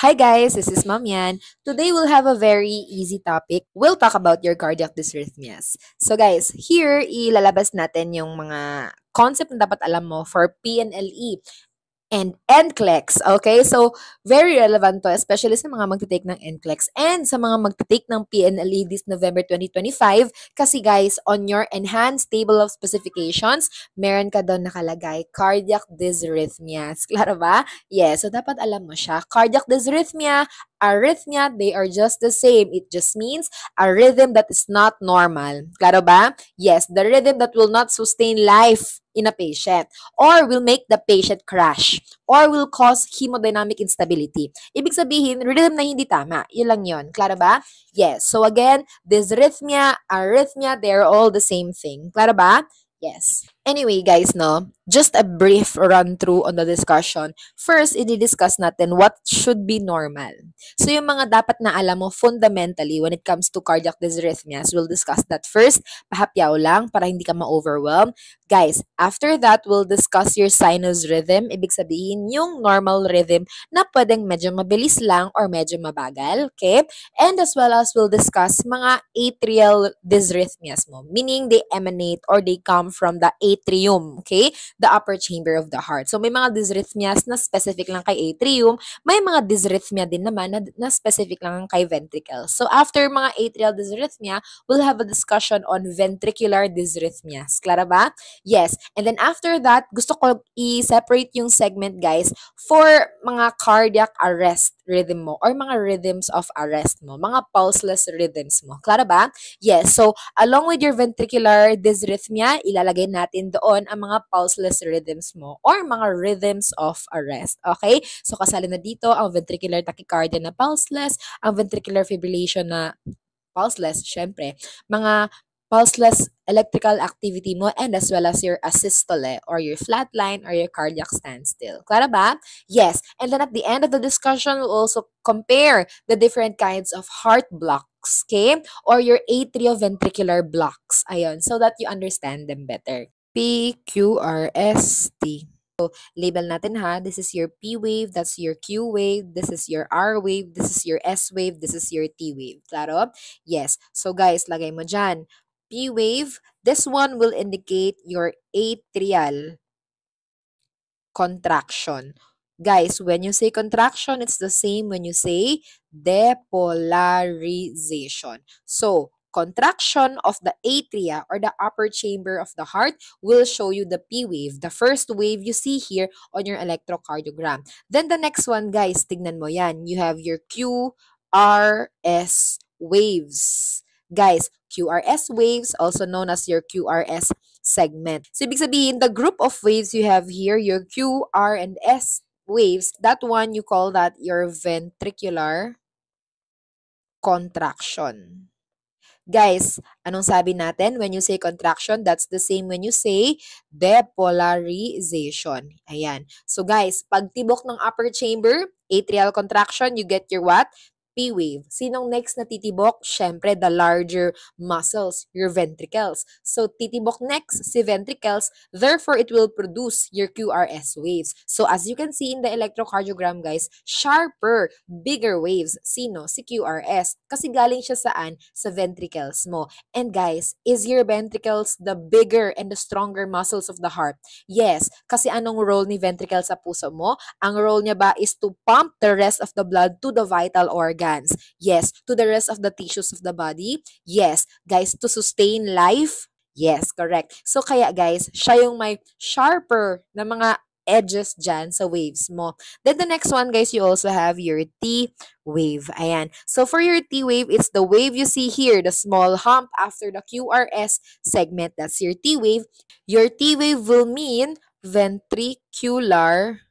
Hi guys, this is Ma'am Yan. Today we'll have a very easy topic. We'll talk about your cardiac dysrhythmias. So guys, here ilalabas natin yung mga concept na dapat alam mo for PNLE and NCLEX. Okay? So, very relevant to, especially sa mga magte-take ng NCLEX and sa mga magte-take ng PNLE this November 2025. Kasi guys, on your enhanced table of specifications, meron ka doon nakalagay cardiac dysrhythmias. Klaro ba? Yes. So, dapat alam mo siya. Cardiac dysrhythmia, arrhythmia, they are just the same. It just means a rhythm that is not normal. Klaro ba? Yes, the rhythm that will not sustain life in a patient or will make the patient crash or will cause hemodynamic instability. Ibig sabihin, rhythm na hindi tama. Yun lang yun. Klaro ba? Yes. So again, dysrhythmia, arrhythmia, they're all the same thing. Klaro ba? Yes. Anyway, guys, no, just a brief run through on the discussion. First, i-discuss natin what should be normal. So, yung mga dapat na alam mo fundamentally when it comes to cardiac dysrhythmias, we'll discuss that first. Pahapyaw lang para hindi ka ma-overwhelm. Guys, after that, we'll discuss your sinus rhythm. Ibig sabihin, yung normal rhythm na pwedeng medyo mabilis lang or medyo mabagal. Okay? And as well as we'll discuss mga atrial dysrhythmias mo, meaning they emanate or they come from the atrium, okay? The upper chamber of the heart. So may mga dysrhythmias na specific lang kay atrium, may mga dysrhythmia din naman na specific lang kay ventricle. So after mga atrial dysrhythmia, we'll have a discussion on ventricular dysrhythmias. Klara ba? Yes. And then after that, gusto ko i-separate yung segment, guys, for mga cardiac arrest rhythm mo or mga rhythms of arrest mo, mga pulseless rhythms mo. Klaro ba? Yes. So, along with your ventricular dysrhythmia, ilalagay natin doon ang mga pulseless rhythms mo or mga rhythms of arrest. Okay? So, kasali na dito ang ventricular tachycardia na pulseless, ang ventricular fibrillation na pulseless, syempre, mga pulseless electrical activity mo and as well as your asystole or your flatline or your cardiac standstill. Klaro ba? Yes. And then at the end of the discussion, we'll also compare the different kinds of heart blocks, okay? Or your atrioventricular blocks. Ayun, so that you understand them better. PQRST. So, label natin ha. This is your P wave, that's your Q wave, this is your R wave, this is your S wave, this is your T wave. Klaro? Yes. So guys, lagay mo dyan. P wave, this one will indicate your atrial contraction. Guys, when you say contraction, it's the same when you say depolarization. So, contraction of the atria or the upper chamber of the heart will show you the P wave, the first wave you see here on your electrocardiogram. Then the next one, guys, tignan mo yan. You have your QRS waves. Guys, QRS waves, also known as your QRS segment. So, ibig sabihin, the group of waves you have here, your Q, R, and S waves, that one, you call that your ventricular contraction. Guys, anong sabi natin? When you say contraction, that's the same when you say depolarization. Ayan. So guys, pag tibok ng upper chamber, atrial contraction, you get your what? P wave. Sinong next na titibok? Syempre, the larger muscles, your ventricles. So, titibok next si ventricles, therefore, it will produce your QRS waves. So, as you can see in the electrocardiogram, guys, sharper, bigger waves. Sino? Si QRS. Kasi galing siya saan? Sa ventricles mo. And guys, is your ventricles the bigger and the stronger muscles of the heart? Yes. Kasi anong role ni ventricle sa puso mo? Ang role niya ba is to pump the rest of the blood to the vital organs? Yes. To the rest of the tissues of the body? Yes. Guys, to sustain life? Yes, correct. So kaya guys, siya yung may sharper na mga edges dyan sa waves mo. Then the next one, guys, you also have your T wave. Ayan. So for your T wave, it's the wave you see here, the small hump after the QRS segment. That's your T wave. Your T wave will mean ventricular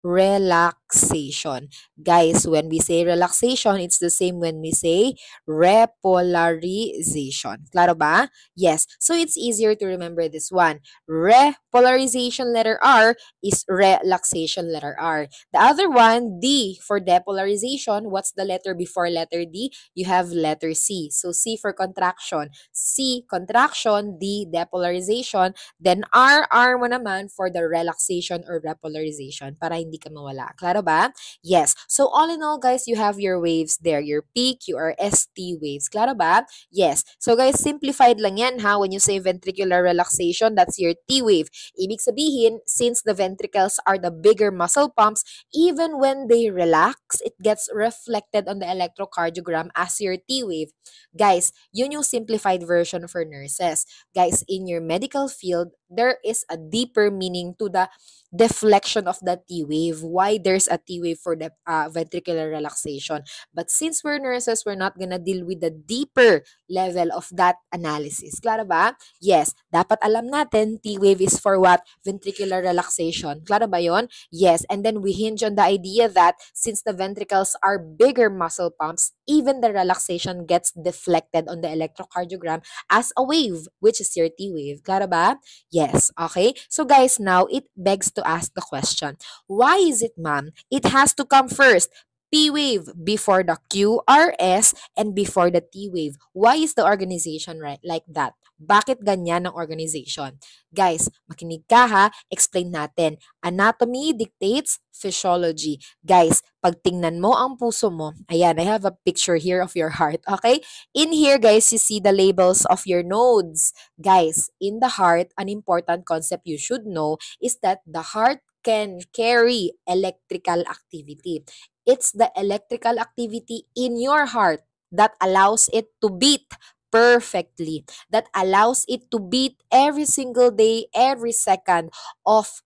relaxation. Guys, when we say relaxation, it's the same when we say repolarization. Klaro ba? Yes. So it's easier to remember this one. Repolarization letter R is relaxation letter R. The other one, D for depolarization. What's the letter before letter D? You have letter C. So C for contraction. C, contraction. D, depolarization. Then R mo naman for the relaxation or repolarization para hindi ka mawala. Klaro ba? Yes. So all in all, guys, you have your waves there. Your P, Q, R, S, T waves. Klaro ba? Yes. So guys, simplified lang yan ha. When you say ventricular relaxation, that's your T wave. Ibig sabihin, since the ventricles are the bigger muscle pumps, even when they relax, it gets reflected on the electrocardiogram as your T wave. Guys, yun yung simplified version for nurses. Guys, in your medical field, there is a deeper meaning to the deflection of the T wave. Why there's a T wave for the ventricular relaxation. But since we're nurses, we're not gonna deal with the deeper level of that analysis. Klaro ba? Yes. Dapat alam natin, T wave is for what? Ventricular relaxation. Klaro ba yon? Yes. And then we hinge on the idea that since the ventricles are bigger muscle pumps, even the relaxation gets deflected on the electrocardiogram as a wave, which is your T wave. Klaro ba? Yes. Okay. So guys, now it begs to ask the question, why is it, ma'am? It has to come first. P wave before the QRS and before the T wave. Why is the organization right like that? Bakit ganyan ang organization? Guys, makinig ka ha, explain natin. Anatomy dictates physiology. Guys, pag tingnan mo ang puso mo, ayan, I have a picture here of your heart, okay? In here, guys, you see the labels of your nodes. Guys, in the heart, an important concept you should know is that the heart can carry electrical activity. It's the electrical activity in your heart that allows it to beat perfectly, that allows it to beat every single day, every second of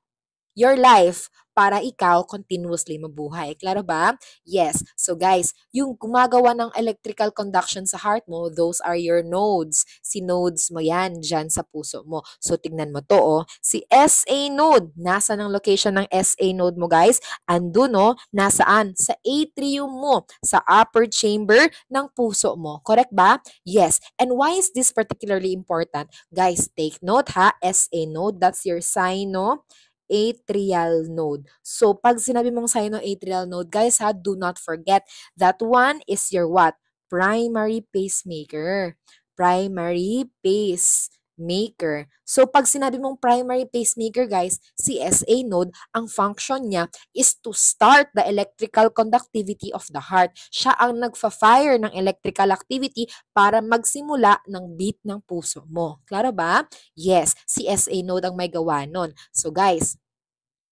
your life para ikaw continuously mabuhay. Klaro ba? Yes. So guys, yung gumagawa ng electrical conduction sa heart mo, those are your nodes. Si nodes mo yan dyan sa puso mo. So tignan mo to, oh. Si SA node. Nasa ng location ng SA node mo, guys? Andun, no? Nasaan? Sa atrium mo. Sa upper chamber ng puso mo. Correct ba? Yes. And why is this particularly important? Guys, take note ha. SA node, that's your sinoatrial node. So, pag sinabi mong sinoatrial node, guys ha, do not forget that one is your what? Primary pacemaker. Primary pacemaker. So, pag sinabi mong primary pacemaker, guys, si SA node, ang function niya is to start the electrical conductivity of the heart. Siya ang nagfa-fire ng electrical activity para magsimula ng beat ng puso mo. Klaro ba? Yes, si SA node ang may gawa nun. So guys,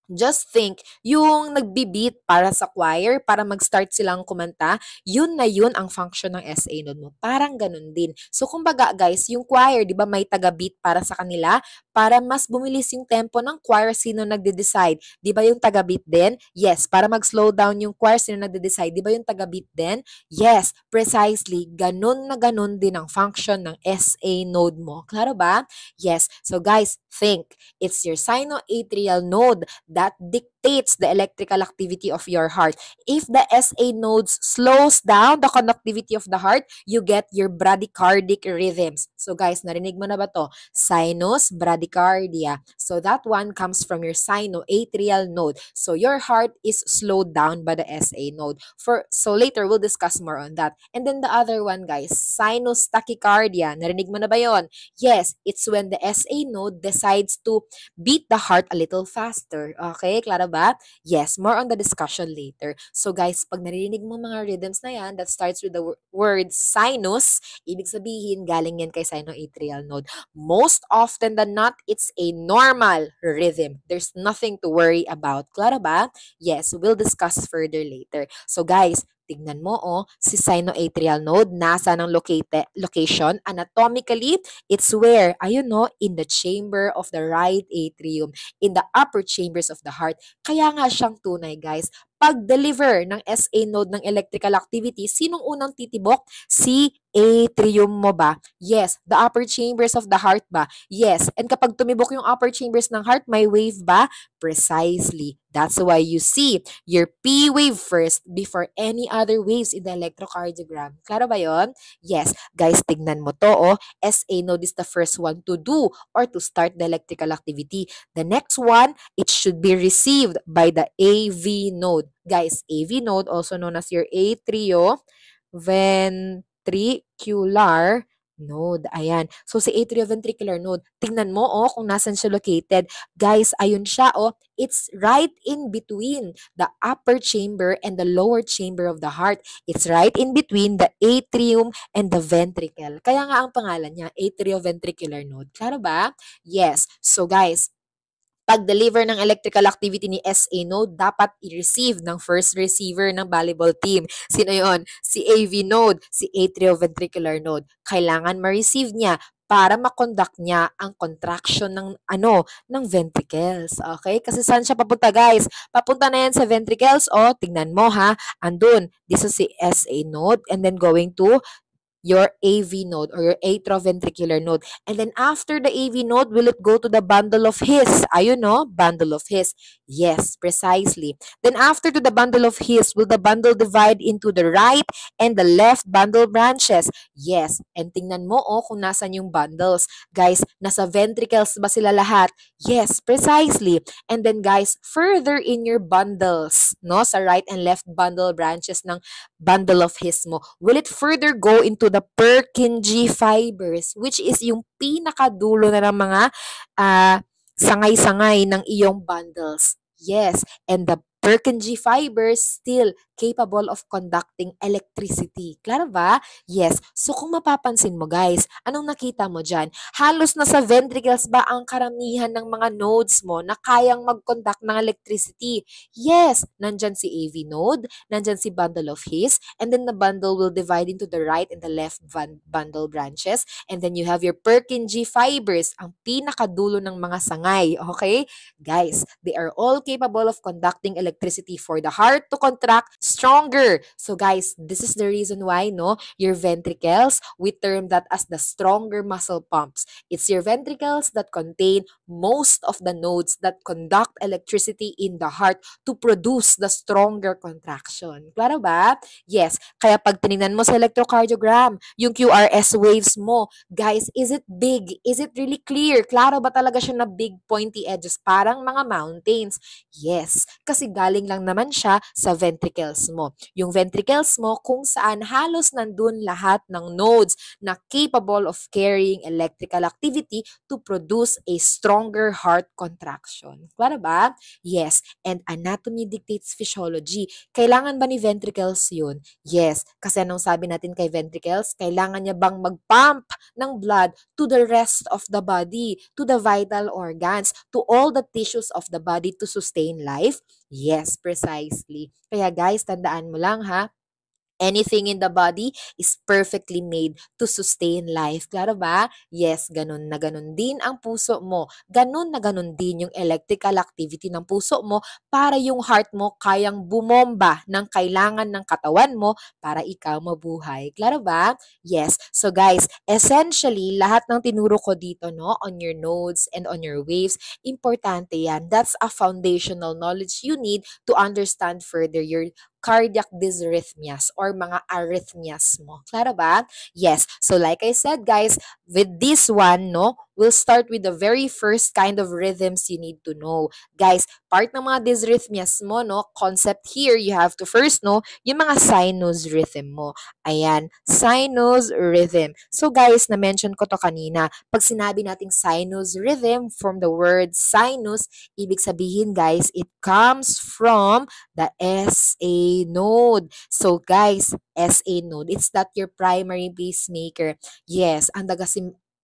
just think, yung nagbi-beat para sa choir, para mag-start silang kumanta, yun na yun ang function ng SA node mo. Parang ganun din. So, kumbaga guys, yung choir, di ba may taga-beat para sa kanila? Para mas bumilis yung tempo ng choir, sino nagde-decide? Di ba yung taga-beat din? Yes. Para mag-slow down yung choir, sino nagde-decide? Di ba yung taga-beat din? Yes. Precisely. Ganun na ganun din ang function ng SA node mo. Klaro ba? Yes. So guys, think. It's your sinoatrial node that dictates the electrical activity of your heart. If the SA nodes slows down the conductivity of the heart, you get your bradycardic rhythms. So guys, narinig mo na ba to? Sinus, bradycardia. So that one comes from your sinoatrial node. So your heart is slowed down by the SA node. So later, we'll discuss more on that. And then the other one, guys, sinus tachycardia. Narinig mo na ba yon? Yes, it's when the SA node decides to beat the heart a little faster. Okay, klaro ba? Yes, more on the discussion later. So guys, pag narinig mo mga rhythms na yan that starts with the word sinus, ibig sabihin galing yan kay sinoatrial node. Most often than not, it's a normal rhythm. There's nothing to worry about. Klaro ba? Yes, we'll discuss further later. So guys, tignan mo, oh, si sinoatrial node, nasa ng location, anatomically, it's where, ayun no, in the chamber of the right atrium, in the upper chambers of the heart. Kaya nga siyang tunay, guys. Pag-deliver ng SA node ng electrical activity, sinong unang titibok? Si atrium mo ba? Yes. The upper chambers of the heart ba? Yes. And kapag tumibok yung upper chambers ng heart, may wave ba? Precisely. That's why you see your P wave first before any other waves in the electrocardiogram. Klaro ba yon? Yes. Guys, tignan mo to, oh. SA node is the first one to do or to start the electrical activity. The next one, it should be received by the AV node. Guys, AV node, also known as your atrioventricular node. Ayan. So, si atrioventricular node, tingnan mo, oh, kung nasan siya located. Guys, ayun siya, oh. It's right in between the upper chamber and the lower chamber of the heart. It's right in between the atrium and the ventricle. Kaya nga ang pangalan niya, atrioventricular node. Klaro ba? Yes. So, guys, pag-deliver ng electrical activity ni SA node, dapat i-receive ng first receiver ng volleyball team. Sino yon? Si AV node, si atrioventricular node. Kailangan ma-receive niya para ma-conduct niya ang contraction ng ventricles. Okay? Kasi saan siya papunta, guys? Papunta na yan sa ventricles. O, tignan mo ha. Andun. This is si SA node and then going to your AV node or your atrioventricular node. And then after the AV node, will it go to the bundle of His? Ayun, no? Bundle of His. Yes, precisely. Then after to the bundle of His, will the bundle divide into the right and the left bundle branches? Yes. And tingnan mo, oh, kung nasan yung bundles. Guys, nasa ventricles ba sila lahat? Yes, precisely. And then guys, further in your bundles, no? Sa right and left bundle branches ng bundle of His mo, will it further go into the Purkinje fibers, which is yung pinakadulo na ng mga sangay-sangay ng iyong bundles. Yes, and the Purkinje fibers still capable of conducting electricity. Klaro ba? Yes. So kung mapapansin mo guys, anong nakita mo dyan? Halos nasa ventricles ba ang karamihan ng mga nodes mo na kayang mag-conduct ng electricity? Yes. Nandyan si AV node, nandyan si bundle of His, and then the bundle will divide into the right and the left bundle branches, and then you have your Purkinje fibers, ang pinakadulo ng mga sangay. Okay? Guys, they are all capable of conducting electricity for the heart to contract stronger. So guys, this is the reason why, no, your ventricles, we term that as the stronger muscle pumps. It's your ventricles that contain most of the nodes that conduct electricity in the heart to produce the stronger contraction. Klaro ba? Yes. Kaya pag tinignan mo sa electrocardiogram, yung QRS waves mo, guys, is it big? Is it really clear? Klaro ba talaga siya na big pointy edges? Parang mga mountains. Yes. Kasi galing lang naman siya sa ventricles mo. Yung ventricles mo kung saan halos nandun lahat ng nodes na capable of carrying electrical activity to produce a stronger heart contraction. Klaro ba? Yes. And anatomy dictates physiology. Kailangan ba ni ventricles yun? Yes. Kasi anong sabi natin kay ventricles? Kailangan niya bang mag-pump ng blood to the rest of the body, to the vital organs, to all the tissues of the body to sustain life? Yes, precisely. Kaya guys, tandaan mo lang ha, anything in the body is perfectly made to sustain life. Klaro ba? Yes, ganun na ganun din ang puso mo. Ganun na ganun din yung electrical activity ng puso mo para yung heart mo kayang bumomba ng kailangan ng katawan mo para ikaw mabuhay. Klaro ba? Yes. So guys, essentially, lahat ng tinuro ko dito, no, on your nodes and on your waves, importante yan. That's a foundational knowledge you need to understand further your cardiac dysrhythmias or mga arrhythmias mo. Klaro ba? Yes. So like I said, guys, with this one, no, we'll start with the very first kind of rhythms you need to know. Guys, part ng mga dysrhythmias mo, no, concept here, you have to first know yung mga sinus rhythm mo. Ayan, sinus rhythm. So guys, na-mention ko to kanina. Pag sinabi nating sinus rhythm, from the word sinus, ibig sabihin guys, it comes from the SA node. So guys, SA node, it's that your primary pacemaker. Yes, ang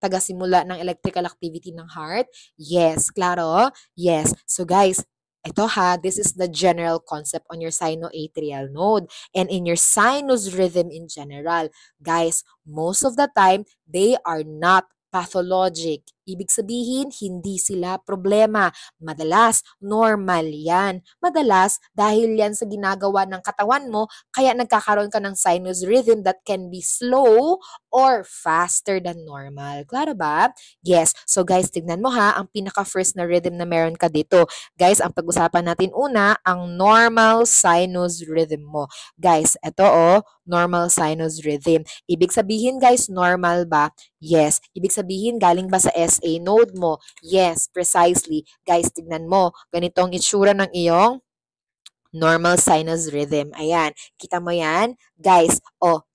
tagasimula ng electrical activity ng heart. Yes, klaro? Yes. So guys, ito ha, this is the general concept on your sinoatrial node and in your sinus rhythm in general. Guys, most of the time, they are not pathologic. Ibig sabihin, hindi sila problema. Madalas, normal yan. Madalas, dahil yan sa ginagawa ng katawan mo, kaya nagkakaroon ka ng sinus rhythm that can be slow or faster than normal. Klaro ba? Yes. So guys, tignan mo ha, ang pinaka-first na rhythm na meron ka dito. Guys, ang pag-usapan natin una, ang normal sinus rhythm mo. Guys, ito normal sinus rhythm. Ibig sabihin guys, normal ba? Yes. Ibig sabihin, galing ba sa SA node mo? Yes, precisely. Guys, tignan mo. Ganito ang itsura ng iyong normal sinus rhythm. Ayan. Kita mo yan? Guys,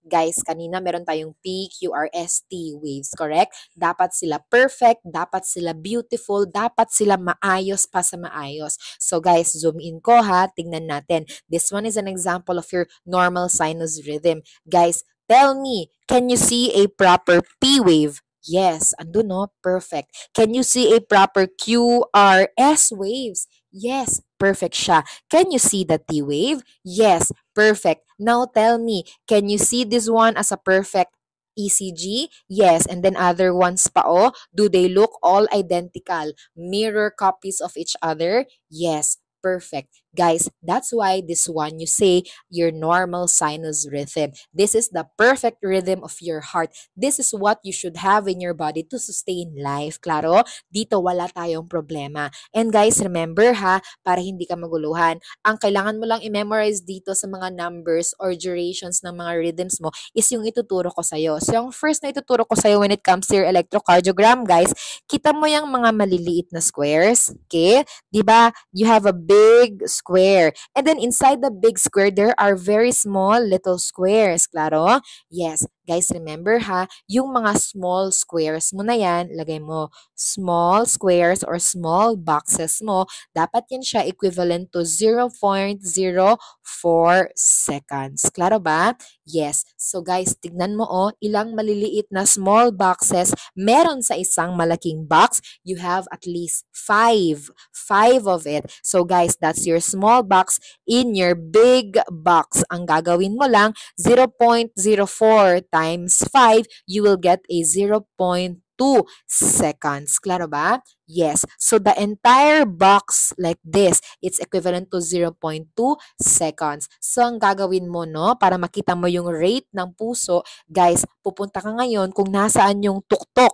Guys, kanina meron tayong P, Q, R, S, T waves, correct? Dapat sila perfect, dapat sila beautiful, dapat sila maayos pa sa maayos. So guys, zoom in ko ha, tingnan natin. This one is an example of your normal sinus rhythm. Guys, tell me, can you see a proper P wave? Yes, andun no, perfect. Can you see a proper Q, R, S waves? Yes, perfect siya. Can you see the T wave? Yes, perfect. Now tell me, can you see this one as a perfect ECG? Yes, and then other ones pa oh, do they look all identical? Mirror copies of each other? Yes, perfect. Guys, that's why this one you say your normal sinus rhythm. This is the perfect rhythm of your heart. This is what you should have in your body to sustain life. Klaro? Dito wala tayong problema. And guys, remember ha, para hindi ka maguluhan, ang kailangan mo lang i-memorize dito sa mga numbers or durations ng mga rhythms mo is yung ituturo ko sa'yo. So, yung first na ituturo ko sa'yo when it comes to your electrocardiogram, guys, kita mo yung mga maliliit na squares, okay? Diba? You have a big square. And then inside the big square, there are very small little squares. Klaro? Yes. Guys, remember ha, yung mga small squares mo na yan, lagay mo small squares or small boxes mo, dapat yan siya equivalent to 0.04 seconds. Klaro ba? Yes. So guys, tignan mo oh, ilang maliliit na small boxes meron sa isang malaking box. You have at least 5. 5 of it. So guys, that's your small box in your big box. Ang gagawin mo lang, 0.04 times 5, you will get a 0.2 seconds. Klaro ba? Yes. So the entire box like this, it's equivalent to 0.2 seconds. So ang gagawin mo no, para makita mo yung rate ng puso, guys, pupunta ka ngayon kung nasaan yung tuktok.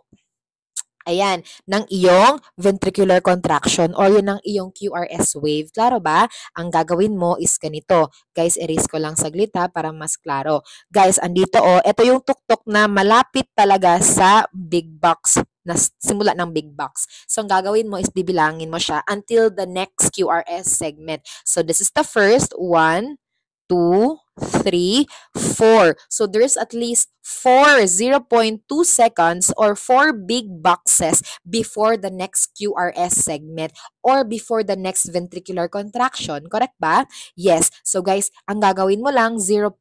Ayan, ng iyong ventricular contraction or yun ng iyong QRS wave. Klaro ba? Ang gagawin mo is ganito. Guys, erase ko lang saglit ha para mas klaro. Guys, andito oh, ito yung tuktok na malapit talaga sa big box na simula ng big box. So, ang gagawin mo is bibilangin mo siya until the next QRS segment. So, this is the first 1, 2, 3, 4. So there's at least 4 0.2 seconds or 4 big boxes before the next QRS segment or before the next ventricular contraction. Correct ba? Yes. So guys, ang gagawin mo lang 0.2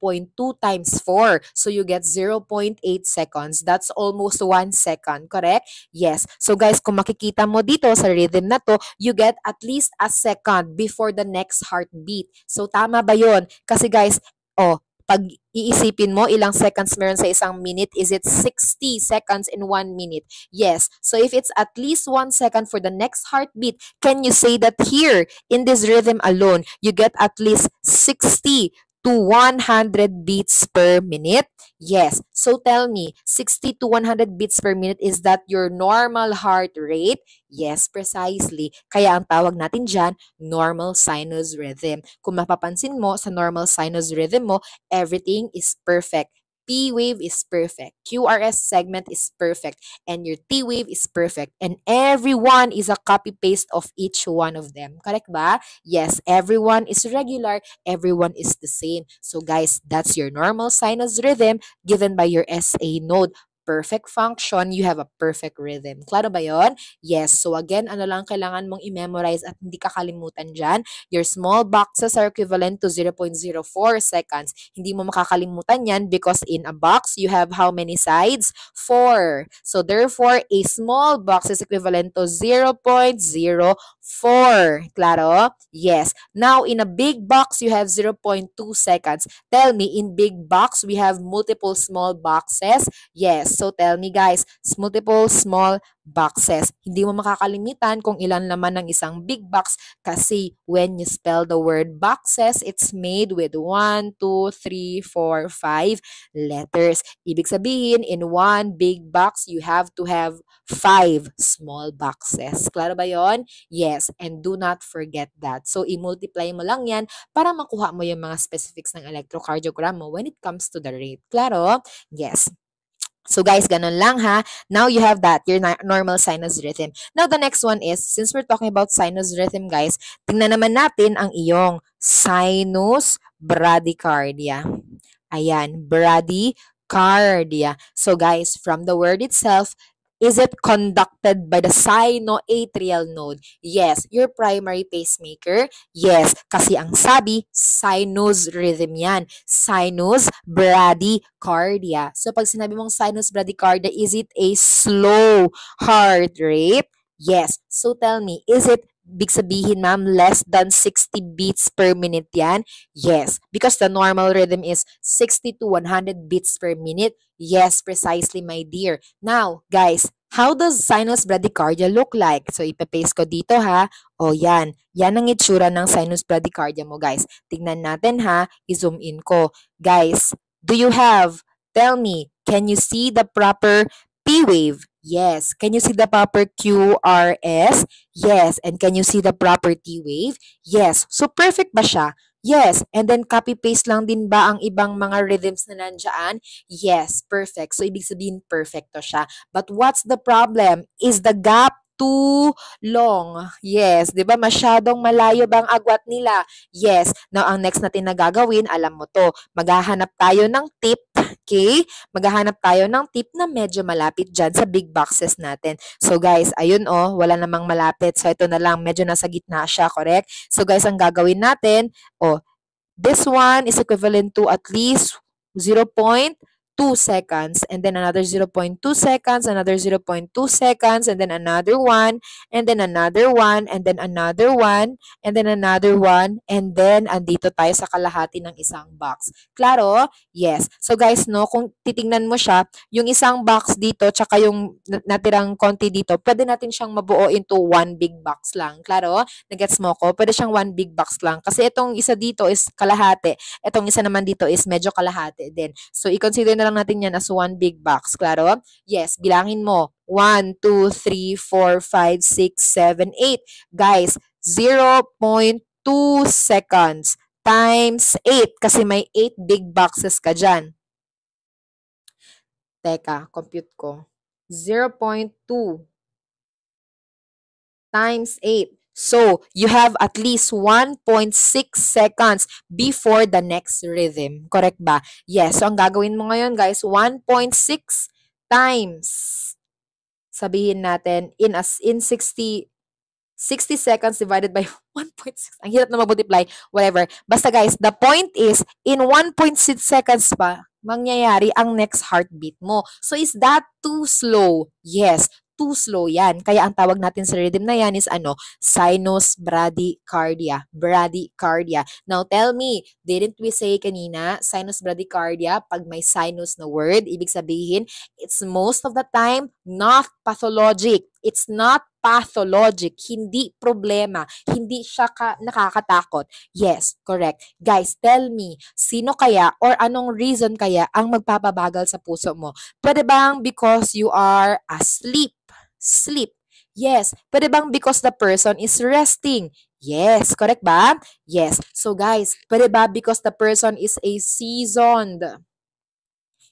times 4. So you get 0.8 seconds. That's almost 1 second. Correct? Yes. So guys, kung makikita mo dito sa rhythm na to, you get at least a second before the next heartbeat. So tama ba yun? Kasi guys, pag iisipin mo, ilang seconds meron sa isang minute, is it 60 seconds in 1 minute? Yes. So if it's at least 1 second for the next heartbeat, can you say that here, in this rhythm alone, you get at least 60 to 100 beats per minute? Yes. So tell me, 60 to 100 beats per minute, is that your normal heart rate? Yes, precisely. Kaya ang tawag natin dyan, normal sinus rhythm. Kung mapapansin mo, sa normal sinus rhythm mo, everything is perfect. P wave is perfect. QRS segment is perfect. And your T wave is perfect. And everyone is a copy-paste of each one of them. Correct ba? Yes, everyone is regular. Everyone is the same. So guys, that's your normal sinus rhythm given by your SA node. Perfect function, you have a perfect rhythm. Klaro ba yon? Yes. So again, ano lang kailangan mong i-memorize at hindi kakalimutan dyan? Your small boxes are equivalent to 0.04 seconds. Hindi mo makakalimutan yan because in a box, you have how many sides? 4. So therefore, a small box is equivalent to 0.04. Klaro? Yes. Now, in a big box, you have 0.2 seconds. Tell me, in big box, we have multiple small boxes? Yes. So tell me guys, multiple small boxes. Hindi mo makakalimutan kung ilan laman ng isang big box kasi when you spell the word boxes, it's made with 1, 2, 3, 4, 5 letters. Ibig sabihin, in one big box, you have to have 5 small boxes. Klaro ba yon? Yes. And do not forget that. So, i-multiply mo lang yan para makuha mo yung mga specifics ng electrocardiogram mo when it comes to the rate. Klaro? Yes. So guys, ganun lang ha. Now you have that, your normal sinus rhythm. Now the next one is, since we're talking about sinus rhythm guys, tingnan naman natin ang iyong sinus bradycardia. Ayan, bradycardia. So guys, from the word itself, is it conducted by the sinoatrial node? Yes. Your primary pacemaker? Yes. Kasi ang sabi, sinus rhythm yan. Sinus bradycardia. So pag sinabi mong sinus bradycardia, is it a slow heart rate? Yes. So tell me, is it big sabihin ma'am, less than 60 beats per minute yan? Yes. Because the normal rhythm is 60 to 100 beats per minute. Yes, precisely, my dear. Now, guys, how does sinus bradycardia look like? So, ipapaste ko dito ha. O, yan. Yan ang itsura ng sinus bradycardia mo, guys. Tignan natin ha. I-zoom in ko. Guys, do you have, tell me, can you see the proper P wave? Yes. Can you see the proper QRS? Yes. And can you see the proper T wave? Yes. So, perfect ba siya? Yes. And then, copy-paste lang din ba ang ibang mga rhythms na nandyan? Yes. Perfect. So, ibig sabihin, perfect to siya. But what's the problem? Is the gap too long? Yes. Di ba? Masyadong malayo bang agwat nila? Yes. Now, ang next natin na gagawin, alam mo to, maghahanap tayo ng tip. Okay? Maghahanap tayo ng tip na medyo malapit dyan sa big boxes natin. So, guys, ayun wala namang malapit. So, ito na lang, medyo nasa gitna siya, correct? So, guys, ang gagawin natin, this one is equivalent to at least 0.2 seconds, and then another 0.2 seconds, another 0.2 seconds, and then another one, and then another one, and then another one, and then another one, and then andito tayo sa kalahati ng isang box. Klaro? Yes. So guys, no, kung titingnan mo siya, yung isang box dito, tsaka yung natirang konti dito, pwede natin siyang mabuo into one big box lang. Klaro? Nagets mo ko? Pwede siyang one big box lang. Kasi itong isa dito is kalahati. Itong isa naman dito is medyo kalahati din. So, i-consider na lang natin yan as one big box. Klaro? Yes. Bilangin mo. 1, 2, 3, 4, 5, 6, 7, 8. Guys, 0.2 seconds times 8 kasi may 8 big boxes ka dyan. Teka, compute ko. 0.2 times 8. So, you have at least 1.6 seconds before the next rhythm. Correct ba? Yes. So, ang gagawin mo ngayon, guys, 1.6 times. Sabihin natin, in 60 seconds divided by 1.6. Ang hirap na mag-multiply. Whatever. Basta, guys, the point is, in 1.6 seconds pa, mangyayari ang next heartbeat mo. So, is that too slow? Yes. Too slow yan. Kaya ang tawag natin sa rhythm na yan is sinus bradycardia. Bradycardia. Now, tell me, didn't we say kanina, sinus bradycardia, pag may sinus na word, ibig sabihin, it's most of the time not pathologic. It's not pathologic. Hindi problema. Hindi siya nakakatakot. Yes, correct. Guys, tell me, sino kaya or anong reason kaya ang magpapabagal sa puso mo? Pwede bang because you are asleep? Sleep. Yes. Pwede bang because the person is resting? Yes. Correct ba? Yes. So guys, pwede ba because the person is a seasoned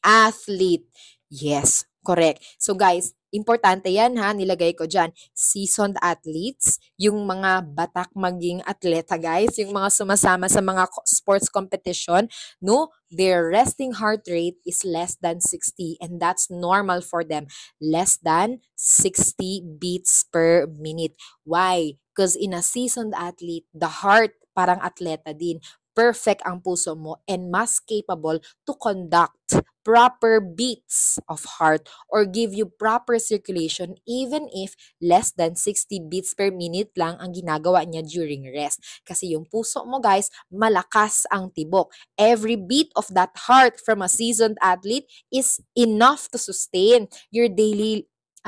athlete? Yes. Correct. So guys, importante yan ha, nilagay ko dyan. Seasoned athletes, yung mga batak maging atleta guys, yung mga sumasama sa mga sports competition, no? Their resting heart rate is less than 60 and that's normal for them. Less than 60 beats per minute. Why? Because in a seasoned athlete, the heart parang atleta din. Perfect ang puso mo and mas capable to conduct proper beats of heart or give you proper circulation even if less than 60 beats per minute lang ang ginagawa niya during rest. Kasi yung puso mo guys, malakas ang tibok. Every beat of that heart from a seasoned athlete is enough to sustain your daily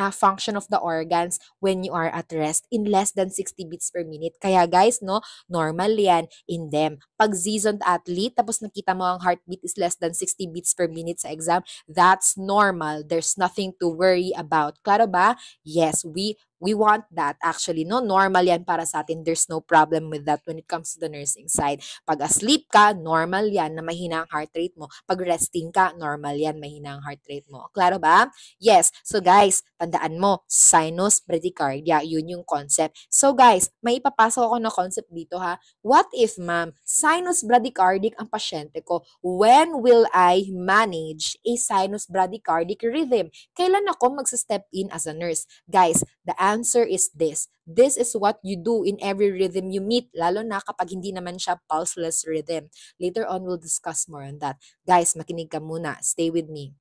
function of the organs when you are at rest in less than 60 beats per minute. Kaya guys, no, normal yan in them. Pag seasoned athlete, tapos nakita mo ang heartbeat is less than 60 beats per minute sa exam, that's normal. There's nothing to worry about. Klaro ba? Yes, we We want that actually, no? Normal yan para sa atin. There's no problem with that when it comes to the nursing side. Pag asleep ka, normal yan na mahina ang heart rate mo. Pag resting ka, normal yan, mahina ang heart rate mo. Klaro ba? Yes. So guys, tandaan mo, sinus bradycardia, yun yung concept. So guys, may ipapasok ako na concept dito ha. What if, ma'am, sinus bradycardic ang pasyente ko? When will I manage a sinus bradycardic rhythm? Kailan ako magsa-step in as a nurse? Guys, the answer is this. This is what you do in every rhythm you meet, lalo na kapag hindi naman siya pulseless rhythm. Later on, we'll discuss more on that. Guys, makinig ka muna. Stay with me.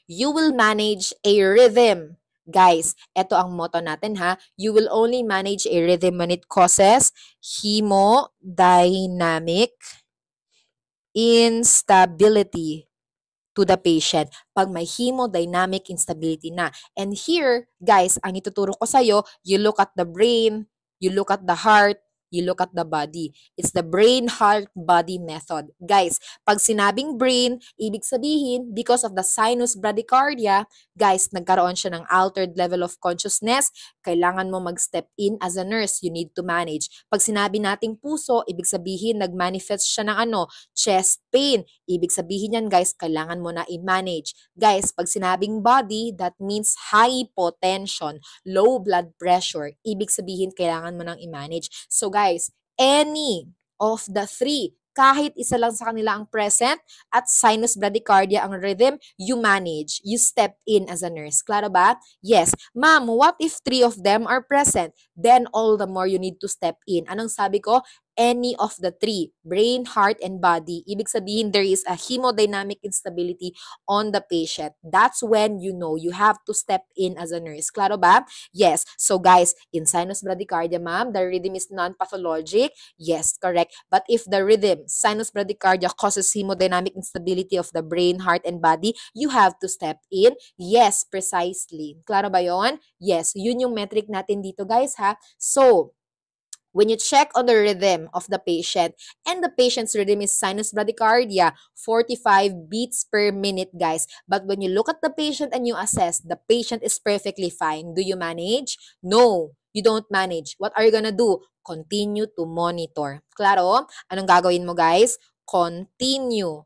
You will manage a rhythm. Guys, ito ang motto natin ha. You will only manage a rhythm when it causes hemodynamic instability to the patient pag may hemodynamic instability na. And here, guys, ang ituturo ko sa'yo, you look at the brain, you look at the heart, you look at the body. It's the brain, heart, body method. Guys, pag sinabing brain, ibig sabihin, because of the sinus bradycardia, guys, nagkaroon siya ng altered level of consciousness, kailangan mo mag-step in as a nurse. You need to manage. Pag sinabi nating puso, ibig sabihin, nag-manifest siya ng chest pain. Ibig sabihin yan, guys, kailangan mo na i-manage. Guys, pag sinabing body, that means hypotension, low blood pressure. Ibig sabihin, kailangan mo nang i-manage. So, guys, any of the three, kahit isa lang sa kanila ang present at sinus bradycardia ang rhythm, you manage. You step in as a nurse. Klaro ba? Yes. Ma'am, what if three of them are present? Then all the more you need to step in. Anong sabi ko? Any of the three, brain, heart, and body. Ibig sabihin, there is a hemodynamic instability on the patient. That's when you know you have to step in as a nurse. Klaro ba? Yes. So guys, in sinus bradycardia, ma'am, the rhythm is non-pathologic. Yes, correct. But if the rhythm, sinus bradycardia, causes hemodynamic instability of the brain, heart, and body, you have to step in. Yes, precisely. Klaro ba yon? Yes, yun yung metric natin dito, guys, ha? So, when you check on the rhythm of the patient, and the patient's rhythm is sinus bradycardia, 45 beats per minute, guys. But when you look at the patient and you assess, the patient is perfectly fine. Do you manage? No, you don't manage. What are you gonna do? Continue to monitor. Klaro? Anong gagawin mo, guys? Continue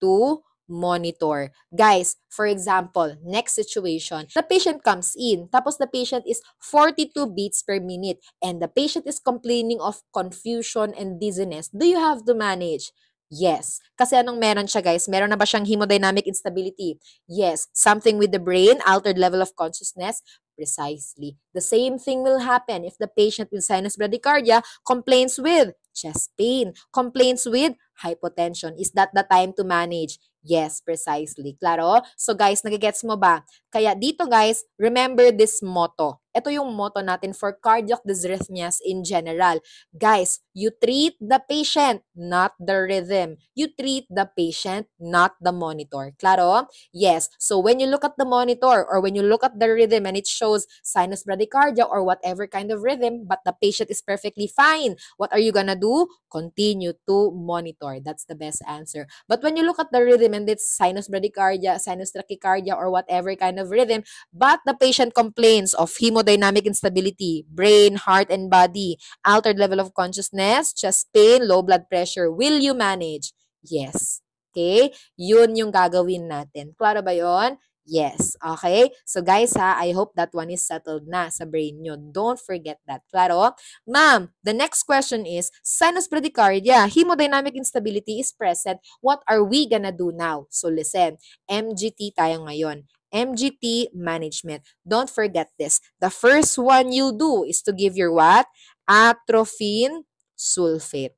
to monitor. Guys, for example, next situation, the patient comes in, tapos the patient is 42 beats per minute, and the patient is complaining of confusion and dizziness. Do you have to manage? Yes. Kasi anong meron siya, guys? Meron na ba siyang hemodynamic instability? Yes. Something with the brain, altered level of consciousness? Precisely. The same thing will happen if the patient with sinus bradycardia complains with chest pain, complains with hypotension. Is that the time to manage? Yes, precisely. Klaro? So guys, nagigets mo ba? Kaya dito guys, remember this motto. Ito yung motto natin for cardiac dysrhythmias in general. Guys, you treat the patient, not the rhythm. You treat the patient, not the monitor. Klaro? Yes. So when you look at the monitor or when you look at the rhythm and it shows sinus bradycardia or whatever kind of rhythm, but the patient is perfectly fine, what are you gonna do? Continue to monitor. That's the best answer. But when you look at the rhythm and it's sinus bradycardia, sinus tachycardia, or whatever kind of rhythm, but the patient complains of hemodynamic instability, brain, heart, and body, altered level of consciousness, chest pain, low blood pressure, will you manage? Yes. Okay? Yun yung gagawin natin. Klaro ba yun? Yes. Okay? So guys ha, I hope that one is settled na sa brain nyo. Don't forget that. Klaro? Ma'am, the next question is, sinus bradycardia, hemodynamic instability is present. What are we gonna do now? So listen, MGT tayo ngayon. MGT management. Don't forget this. The first one you'll do is to give your what? Atropine sulfate.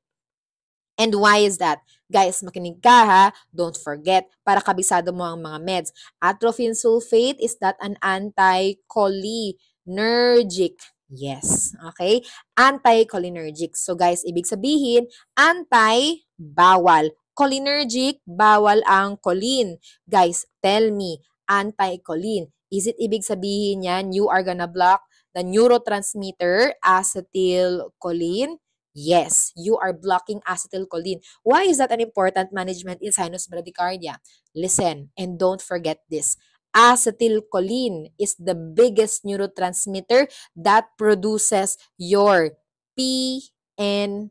And why is that? Guys, makinig ka ha. Don't forget, para kabisado mo ang mga meds. Atropine sulfate is that an anticholinergic. Yes. Okay? Anticholinergic. So guys, ibig sabihin, anti-bawal. Cholinergic, bawal ang choline. Guys, tell me, anti-choline. Is it ibig sabihin yan, you are gonna block the neurotransmitter acetylcholine? Yes, you are blocking acetylcholine. Why is that an important management in sinus bradycardia? Listen, and don't forget this. Acetylcholine is the biggest neurotransmitter that produces your PNS.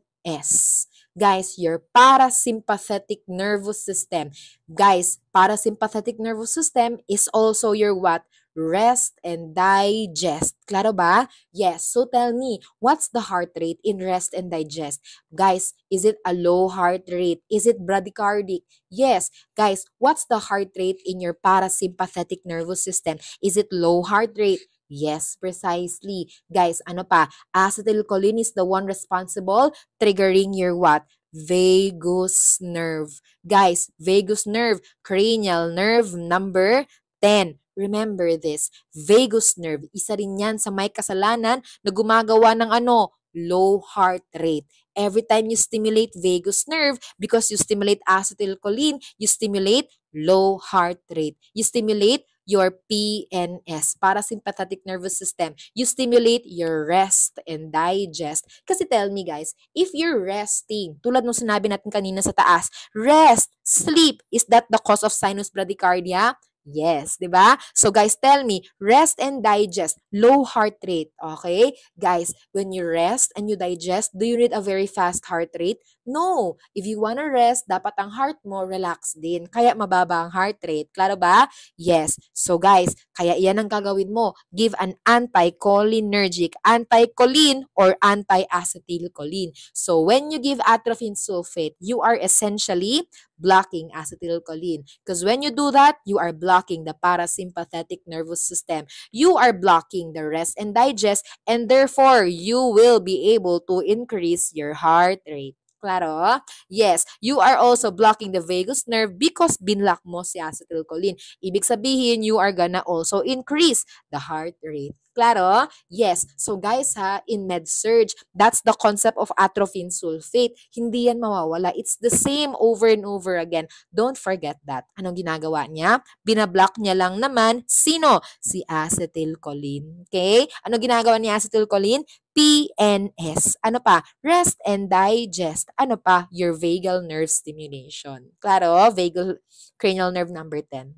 Guys, your parasympathetic nervous system. Guys, parasympathetic nervous system is also your what? Rest and digest. Klaro ba? Yes. So tell me, what's the heart rate in rest and digest? Guys, is it a low heart rate? Is it bradycardic? Yes. Guys, what's the heart rate in your parasympathetic nervous system? Is it low heart rate? Yes, precisely. Guys, ano pa? Acetylcholine is the one responsible triggering your what? Vagus nerve. Guys, vagus nerve, cranial nerve number 10. Remember this, vagus nerve, isa rin yan sa may kasalanan na gumagawa ng ano? Low heart rate. Every time you stimulate vagus nerve, because you stimulate acetylcholine, you stimulate low heart rate. You stimulate your PNS, parasympathetic nervous system. You stimulate your rest and digest. Kasi tell me guys, if you're resting, tulad nung sinabi natin kanina sa taas, rest, sleep, is that the cause of sinus bradycardia? Yes, 'di ba? So guys, tell me, rest and digest, low heart rate, okay? Guys, when you rest and you digest, do you need a very fast heart rate? No. If you wanna rest, dapat ang heart mo relax din. Kaya mababa ang heart rate. Klaro ba? Yes. So guys, kaya iyan ang gagawin mo. Give an anticholinergic, anticholine or anti-acetylcholine. So when you give atropine sulfate, you are essentially blocking acetylcholine. Because when you do that, you are blocking the parasympathetic nervous system. You are blocking the rest and digest, and therefore, you will be able to increase your heart rate. Claro? Yes, you are also blocking the vagus nerve because binlock mo si acetylcholine. Ibig sabihin, you are gonna also increase the heart rate. Claro? Yes. So guys ha, in med-surg, that's the concept of atropine sulfate. Hindi yan mawawala. It's the same over and over again. Don't forget that. Anong ginagawa niya? Binablock niya lang naman, sino? Si acetylcholine. Okay? Ano ginagawa ni acetylcholine? PNS. Ano pa? Rest and digest. Ano pa? Your vagal nerve stimulation. Claro? Vagal cranial nerve number 10.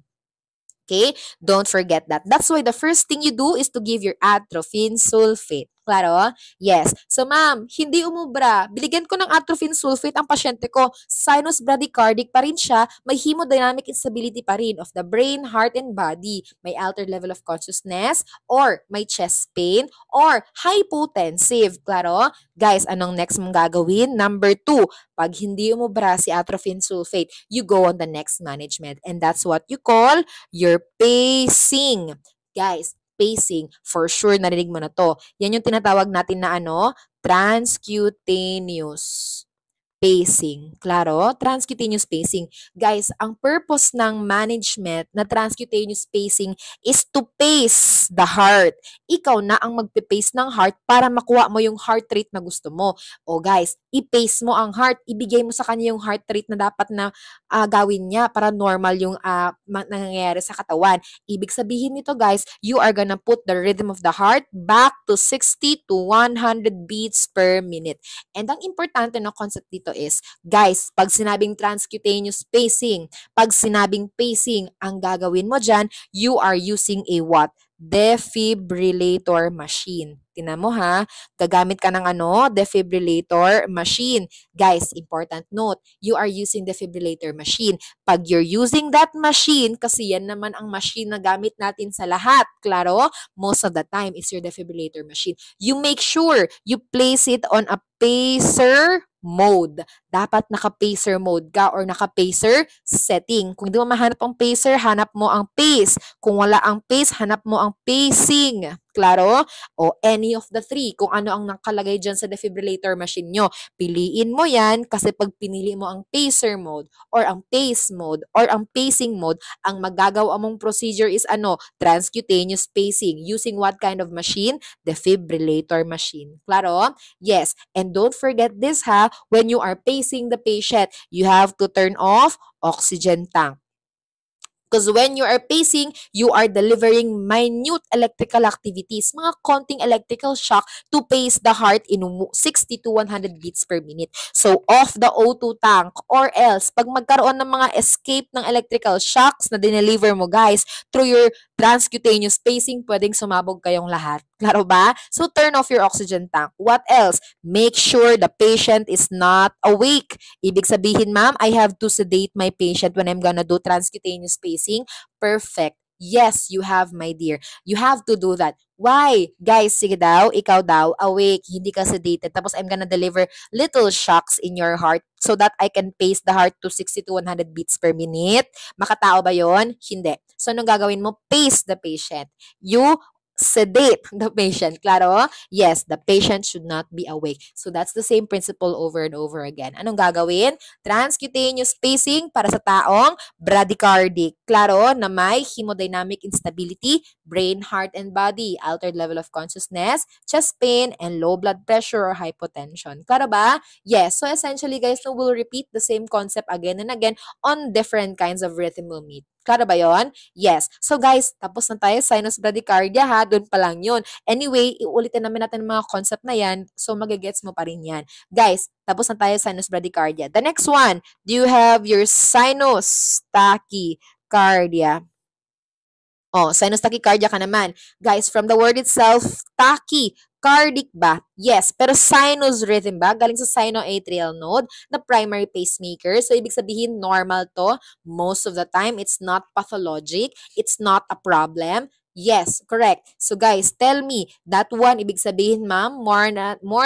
Okay? Don't forget that. That's why the first thing you do is to give your atropine sulfate. Claro? Yes. So, ma'am, hindi umubra. Biligyan ko ng atropine sulfate ang pasyente ko. Sinus bradycardic pa rin siya. May hemodynamic instability pa rin of the brain, heart, and body. May altered level of consciousness, or may chest pain, or hypotensive. Claro? Guys, anong next mong gagawin? Number 2, pag hindi umubra si atropine sulfate, you go on the next management. And that's what you call your pacing. Guys, pacing, for sure narinig mo na to. Yan yung tinatawag natin na ano? Transcutaneous pacing. Klaro? Transcutaneous pacing. Guys, ang purpose ng management na transcutaneous pacing is to pace the heart. Ikaw na ang magpe-pace ng heart para makuha mo yung heart rate na gusto mo. O guys, i-pace mo ang heart. Ibigay mo sa kanya yung heart rate na dapat na gawin niya para normal yung nangyayari sa katawan. Ibig sabihin nito guys, you are gonna put the rhythm of the heart back to 60 to 100 beats per minute. And ang importante na concept dito is, guys, pag sinabing transcutaneous pacing, pag sinabing pacing, ang gagawin mo dyan, you are using a what? Defibrillator machine. Tinan mo ha, gagamit ka ng ano? Defibrillator machine. Guys, important note, you are using defibrillator machine. Pag you're using that machine, kasi yan naman ang machine na gamit natin sa lahat, klaro, most of the time is your defibrillator machine. You make sure you place it on a pacer mode. Dapat naka-pacer mode ka or naka-pacer setting. Kung hindi mo mahanap ang pacer, hanap mo ang pace. Kung wala ang pace, hanap mo ang pacing. Klaro? O any of the three. Kung ano ang nakalagay dyan sa defibrillator machine nyo. Piliin mo yan kasi pag pinili mo ang pacer mode or ang pace mode or ang pacing mode, ang magagawa mong procedure is ano? Transcutaneous pacing. Using what kind of machine? Defibrillator machine. Klaro? Yes. And don't forget this ha, when you are pacing the patient, you have to turn off oxygen tank. Because when you are pacing, you are delivering minute electrical activities, mga konting electrical shock to pace the heart in 60 to 100 beats per minute. So, off the O2 tank or else, pag magkaroon ng mga escape ng electrical shocks na dineliver mo guys through your transcutaneous pacing, pwedeng sumabog kayong lahat. Klaro ba? So, turn off your oxygen tank. What else? Make sure the patient is not awake. Ibig sabihin, ma'am, I have to sedate my patient when I'm gonna do transcutaneous pacing. Perfect. Yes, you have, my dear. You have to do that. Why? Guys, sige daw, ikaw daw, awake, hindi ka sedated. Tapos I'm gonna deliver little shocks in your heart so that I can pace the heart to 60 to 100 beats per minute. Makatao ba yon? Hindi. So, anong gagawin mo? Pace the patient. You sedate the patient. Claro? Yes, the patient should not be awake. So that's the same principle over and over again. Anong gagawin? Transcutaneous pacing para sa taong bradycardic. Claro, na may hemodynamic instability, brain, heart, and body, altered level of consciousness, chest pain, and low blood pressure or hypotension. Claro ba? Yes. So essentially, guys, we'll repeat the same concept again and again on different kinds of rhythm we'll meet. Klaro ba yon? Yes. So guys, tapos na tayo sinus bradycardia ha, doon pa lang yun. Anyway, iulitin namin natin mga concept na yan, so magigets mo pa rin yan. Guys, tapos na tayo sinus bradycardia. The next one, do you have your sinus tachycardia? Oh, sinus tachycardia ka naman. Guys, from the word itself, tachy, cardiac ba? Yes. Pero sinus rhythm ba? Galing sa sinoatrial node na primary pacemaker. So, ibig sabihin, normal to. Most of the time, it's not pathologic. It's not a problem. Yes, correct. So, guys, tell me, that one, ibig sabihin, ma'am, more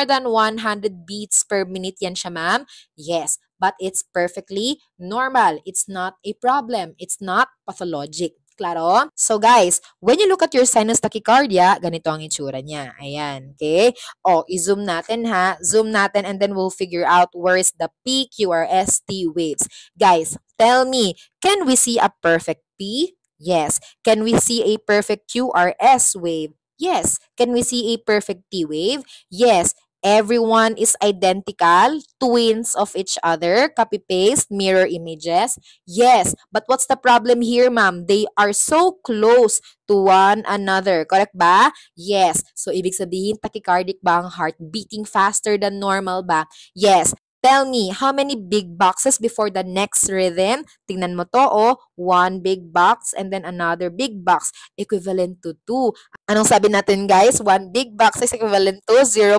than 100 beats per minute yan siya, ma'am? Yes. But it's perfectly normal. It's not a problem. It's not pathologic. Klaro? So guys, when you look at your sinus tachycardia, ganito ang itsura niya. Ayan, okay? O, i-zoom natin ha. Zoom natin and then we'll figure out where is the PQRST waves. Guys, tell me, can we see a perfect P? Yes. Can we see a perfect QRS wave? Yes. Can we see a perfect T wave? Yes. Everyone is identical, twins of each other, copy-paste, mirror images. Yes, but what's the problem here, ma'am? They are so close to one another. Correct ba? Yes. So, ibig sabihin, tachycardic ba ang heart? Beating faster than normal ba? Yes. Tell me, how many big boxes before the next rhythm? Tingnan mo to, oh. One big box and then another big box. Equivalent to 2. Anong sabi natin, guys? One big box is equivalent to 0.2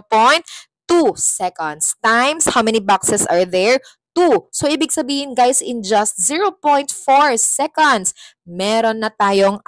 seconds times how many boxes are there? 2. So, ibig sabihin, guys, in just 0.4 seconds, meron na tayong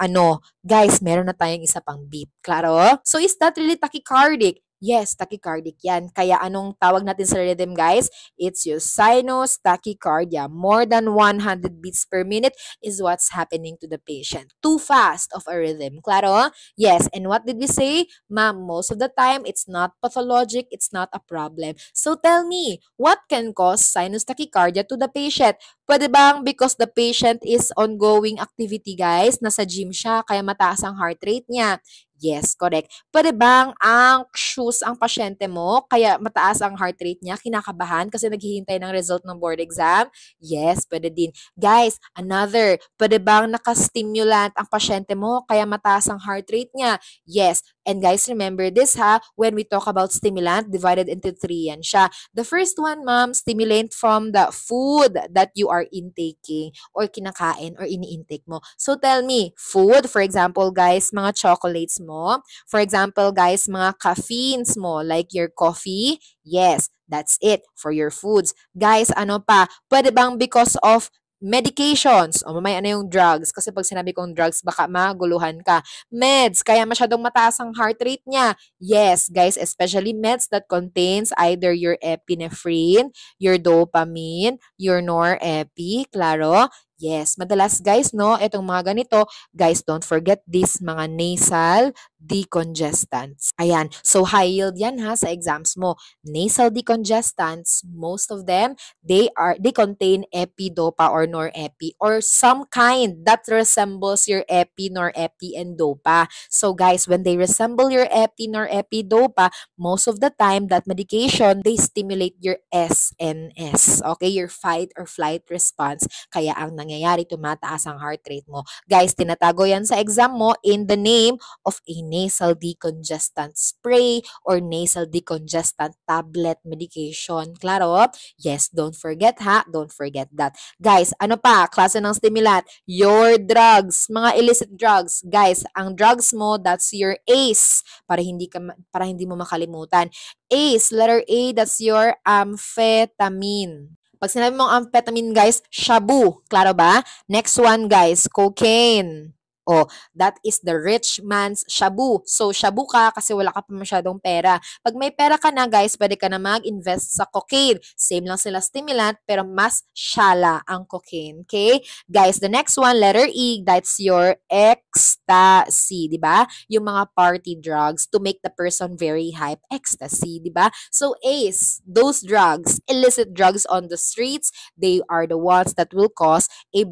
guys, meron na tayong isa pang beat. Klaro? So, is that really tachycardic? Yes, tachycardic yan. Kaya anong tawag natin sa rhythm, guys? It's your sinus tachycardia. More than 100 beats per minute is what's happening to the patient. Too fast of a rhythm. Claro? Yes. And what did we say? Ma'am, most of the time, it's not pathologic. It's not a problem. So tell me, what can cause sinus tachycardia to the patient? Pwede bang because the patient is ongoing activity, guys? Nasa gym siya, kaya mataas ang heart rate niya? Yes, correct. Pwede bang anxious ang pasyente mo, kaya mataas ang heart rate niya, kinakabahan kasi naghihintay ng result ng board exam? Yes, pwede din. Guys, another, pwede bang nakastimulant ang pasyente mo, kaya mataas ang heart rate niya? Yes. And guys, remember this ha, when we talk about stimulant, divided into 3 yan siya. The first one, ma'am, stimulant from the food that you are intaking or kinakain or ini-intake mo. So tell me, food, for example, guys, mga chocolates mo. For example, guys, mga caffeines mo, like your coffee. Yes, that's it for your foods. Guys, ano pa? Pwede bang because of medications, o mamaya yung drugs, kasi pag sinabi kong drugs, baka maguluhan ka. Meds, kaya masyadong mataas ang heart rate niya. Yes, guys, especially meds that contains either your epinephrine, your dopamine, your norepi, klaro. Yes, madalas guys, no, itong mga ganito, guys, don't forget this, mga nasal decongestants. Ayan, so high yield yan ha sa exams mo. Nasal decongestants, most of them, they contain epi-dopa or norepi or some kind that resembles your epi, norepi, and dopa. So guys, when they resemble your epi, norepi, dopa, most of the time that medication, they stimulate your SNS. Okay, your fight or flight response. Kaya ang nangyayari, tumataas ang heart rate mo. Guys, tinatago yan sa exam mo in the name of a nasal decongestant spray or nasal decongestant tablet medication. Klaro? Yes, don't forget ha. Don't forget that. Guys, ano pa? Klase ng stimulant. Your drugs. Mga illicit drugs. Guys, ang drugs mo, that's your ACE. Para hindi mo makalimutan. ACE, letter A, that's your amphetamine. Pag sinabi mong amphetamine, guys, shabu. Klaro ba? Next one, guys, cocaine. Oh, that is the rich man's shabu. So, shabu ka kasi wala ka pa masyadong pera. Pag may pera ka na, guys, pwede ka na mag-invest sa cocaine. Same lang sila stimulant, pero mas shala ang cocaine. Okay? Guys, the next one, letter E, that's your ecstasy. Diba? Yung mga party drugs to make the person very hype. Ecstasy, diba? So, ACE, those drugs, illicit drugs on the streets, they are the ones that will cause a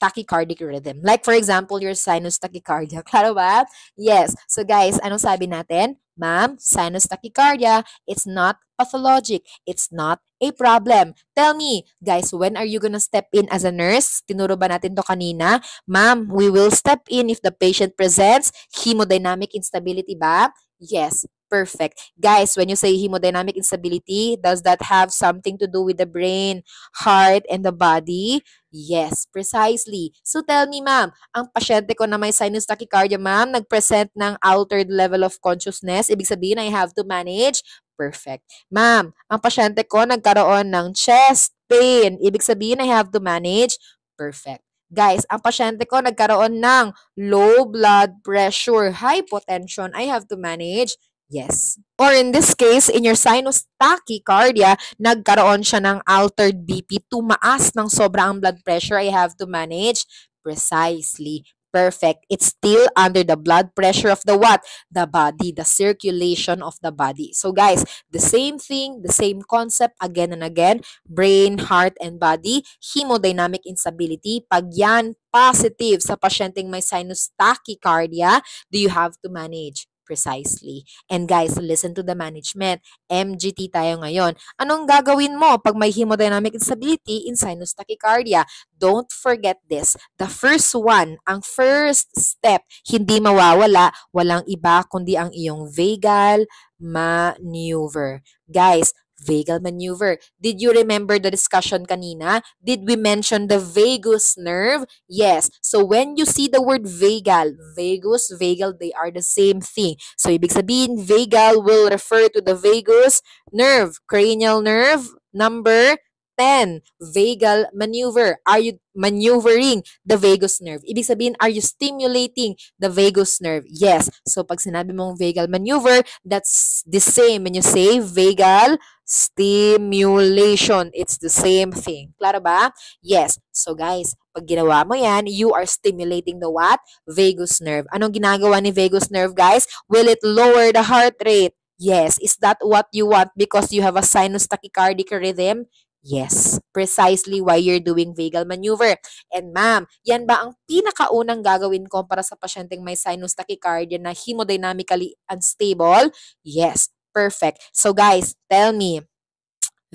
tachycardic rhythm. Like, for example, your sinus tachycardia. Klaro ba? Yes. So, guys, anong sabi natin? Ma'am, sinus tachycardia, it's not pathologic. It's not a problem. Tell me, guys, when are you gonna step in as a nurse? Tinuro ba natin to kanina? Ma'am, we will step in if the patient presents hemodynamic instability ba? Yes. Perfect. Guys, when you say hemodynamic instability, does that have something to do with the brain, heart, and the body? Yes, precisely. So tell me, ma'am, ang pasyente ko na may sinus tachycardia, ma'am, nag-present ng altered level of consciousness. Ibig sabihin, I have to manage. Perfect. Ma'am, ang pasyente ko nagkaroon ng chest pain. Ibig sabihin, I have to manage. Perfect. Guys, ang pasyente ko nagkaroon ng low blood pressure, hypotension. I have to manage. Yes. Or in this case, in your sinus tachycardia, nagkaroon siya ng altered BP, tumaas ng sobra ang blood pressure, I have to manage. Precisely. Perfect. It's still under the blood pressure of the what? The body, the circulation of the body. So guys, the same thing, the same concept again and again, brain, heart, and body, hemodynamic instability. Pag yan positive sa pasyenteng may sinus tachycardia, do you have to manage? Precisely. And guys, listen to the management. MGT tayo ngayon. Anong gagawin mo pag may hemodynamic instability in sinus tachycardia? Don't forget this. The first one, ang first step, hindi mawawala, walang iba kundi ang iyong vagal maneuver. Guys, vagal maneuver. Did you remember the discussion kanina? Did we mention the vagus nerve? Yes. So when you see the word vagal, vagus, vagal, they are the same thing. So ibig sabihin, vagal will refer to the vagus nerve, cranial nerve, number 10, vagal maneuver. Are you maneuvering the vagus nerve? Ibig sabihin, are you stimulating the vagus nerve? Yes. So pag sinabi mong vagal maneuver, that's the same when you say vagal stimulation. It's the same thing. Klaro ba? Yes. So guys, pag ginawa mo yan, you are stimulating the what? Vagus nerve. Anong ginagawa ni vagus nerve, guys? Will it lower the heart rate? Yes. Is that what you want because you have a sinus tachycardic rhythm? Yes, precisely why you're doing vagal maneuver. And ma'am, yan ba ang pinakaunang gagawin ko para sa pasyenteng may sinus tachycardia na hemodynamically unstable? Yes, perfect. So guys, tell me,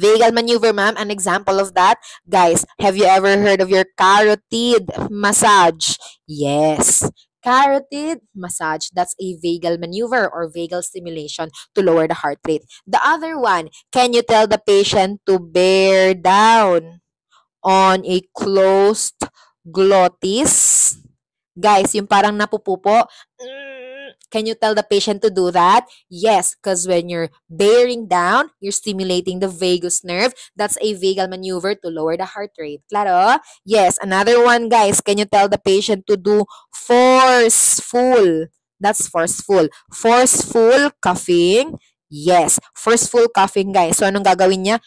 vagal maneuver, ma'am, an example of that. Guys, have you ever heard of your carotid massage? Yes. Carotid massage, that's a vagal maneuver or vagal stimulation to lower the heart rate. The other one, can you tell the patient to bear down on a closed glottis? Guys, yung parang napupupo, can you tell the patient to do that? Yes, because when you're bearing down, you're stimulating the vagus nerve. That's a vagal maneuver to lower the heart rate. Claro? Yes, another one, guys. Can you tell the patient to do forceful? That's forceful. Forceful coughing. Yes, forceful coughing, guys. So, anong gagawin niya?